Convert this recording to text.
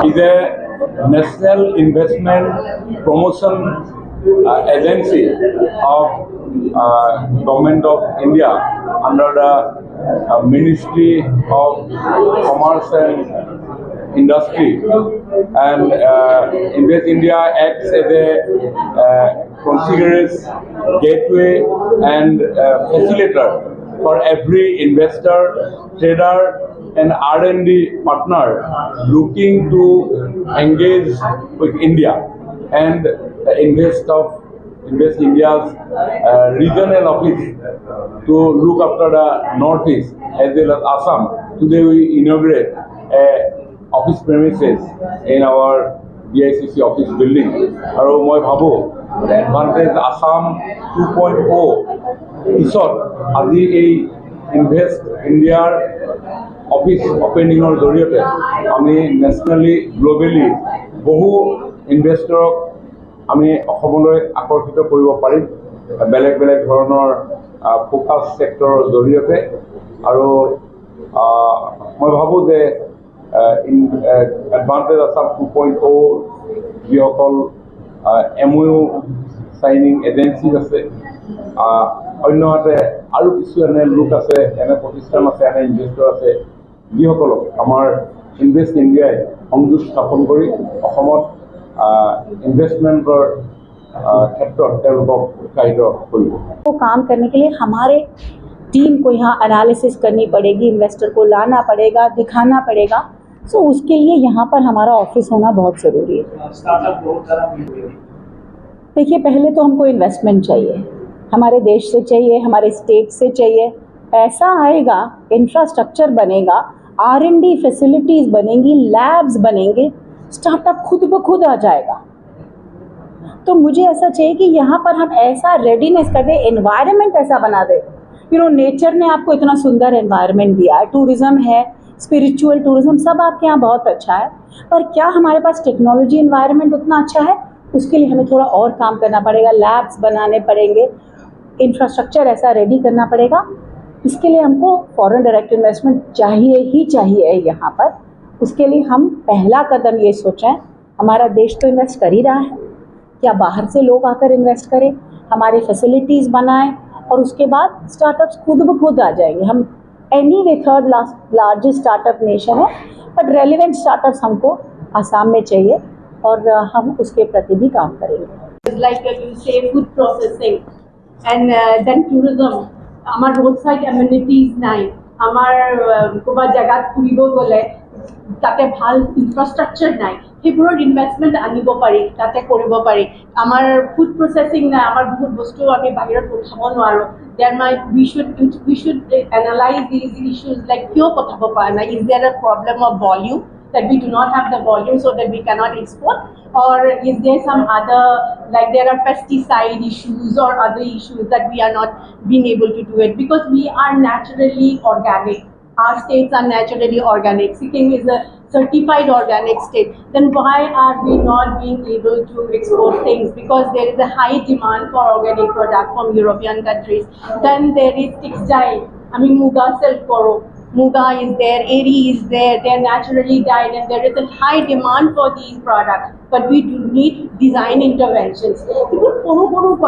is a national investment promotion agency of Government of India under the Ministry of Commerce and Industry, and Invest India acts as a considerate gateway and facilitator for every investor, trader, and R&D partner looking to engage with India, and Invest India's regional office to look after the Northeast as well as Assam. Today we inaugurate a office premises in our BICC office building. আৰু মই ভাবোঁ advantage Assam 2.0 পিছত আজি এই invest ইণ্ডিয়াৰ office অপেনিঙৰ জৰিয়তে আমি নেশ্যনেলি globally বহু ইনভেষ্টৰক আমি অসমলৈ আকৰ্ষিত কৰিব পাৰিম বেলেগ বেলেগ ধৰণৰ ফ'কাছ ছেক্টৰৰ জৰিয়তে। আৰু মই ভাবোঁ যে এডভান্টেজ আসাম 2.0 যিসকল MOU চাইনিং এজেঞ্চিজ আছে, অন্যহাতে আৰু কিছু এনে লোক আছে, এনে প্ৰতিষ্ঠান আছে, এনে ইনভেষ্টৰ আছে যিসকলক আমাৰ ইনভেষ্ট ইণ্ডিয়াই সংযোগ স্থাপন কৰি অসমত ইনভেষ্টমেণ্টৰ ক্ষেত্ৰত তেওঁলোকক উৎসাহিত কৰিব। वो काम करने के लिए हमारे टीम को यहाँ एनालिसिस करनी पड़ेगी, इन्वेस्टर को लाना पड़ेगा, दिखाना पड़ेगा। सो उसके लिए यहाँ पर हमारा ऑफिस होना बहुत ज़रूरी है। देखिए, पहले तो हमको इन्वेस्टमेंट चाहिए, हमारे देश से चाहिए, हमारे स्टेट से चाहिए। पैसा आएगा, इंफ्रास्ट्रक्चर बनेगा, R&D फैसिलिटीज़ बनेंगी, लैब्स बनेंगे, स्टार्टअप खुद ब खुद आ जाएगा। तो मुझे ऐसा चाहिए कि यहाँ पर हम ऐसा रेडीनेस कर दे, एनवायरनमेंट ऐसा बना दे। नेचर ने आपको इतना सुंदर एनवायरनमेंट दिया है, टूरिज़्म है, स्पिरिचुअल टूरिज़्म सब आपके यहाँ बहुत अच्छा है, पर क्या हमारे पास टेक्नोलॉजी एनवायरनमेंट उतना अच्छा है? उसके लिए हमें थोड़ा और काम करना पड़ेगा, लैब्स बनाने पड़ेंगे, इंफ्रास्ट्रक्चर ऐसा रेडी करना पड़ेगा। इसके लिए हमको फॉरेन डायरेक्ट इन्वेस्टमेंट चाहिए ही चाहिए यहाँ पर। उसके लिए हम पहला कदम ये सोचें, हमारा देश तो इन्वेस्ट कर ही रहा है, क्या बाहर से लोग आकर इन्वेस्ट करें, हमारी फैसिलिटीज़ बनाएं, और उसके बाद स्टार्टअप्स खुद ब खुद आ जाएंगे। हम anyway third largest startup nation है, बट रेलिवेंट स्टार्टअप्स हमको आसाम में चाहिए और हम उसके प्रति भी काम करेंगे। Like you say, food processing and then tourism. Amar roadside amenities নাই, আমার কোবা জায়গাত ফুৰিব গ'লে তাতে ভাল ইনফ্ৰাষ্ট্ৰাকচাৰ নাই, সেইবোৰৰ ইনভেষ্টমেণ্ট আনিব পাৰি, তাতে কৰিব পাৰি। আমাৰ ফুড প্ৰচেছিং নাই, আমাৰ বহুত বস্তু আমি বাহিৰত পঠাব নোৱাৰোঁ। we should analyze these issues, like কিয় পঠাব পৰা নাই? Is there a problem of volume, that we do not have the volume so that we cannot export, or is there some other, like there are pesticide issues or other issues that we are not being able to do it? Because we are naturally organic, our states are naturally organic, Sikkim is a certified organic state, then why are we not being able to export things? Because there is a high demand for organic product from European countries. Then there is textile, muga silk koro, Muga is there, Eri is there, they're naturally dyed, and there is a high demand for these products, but we do need design interventions.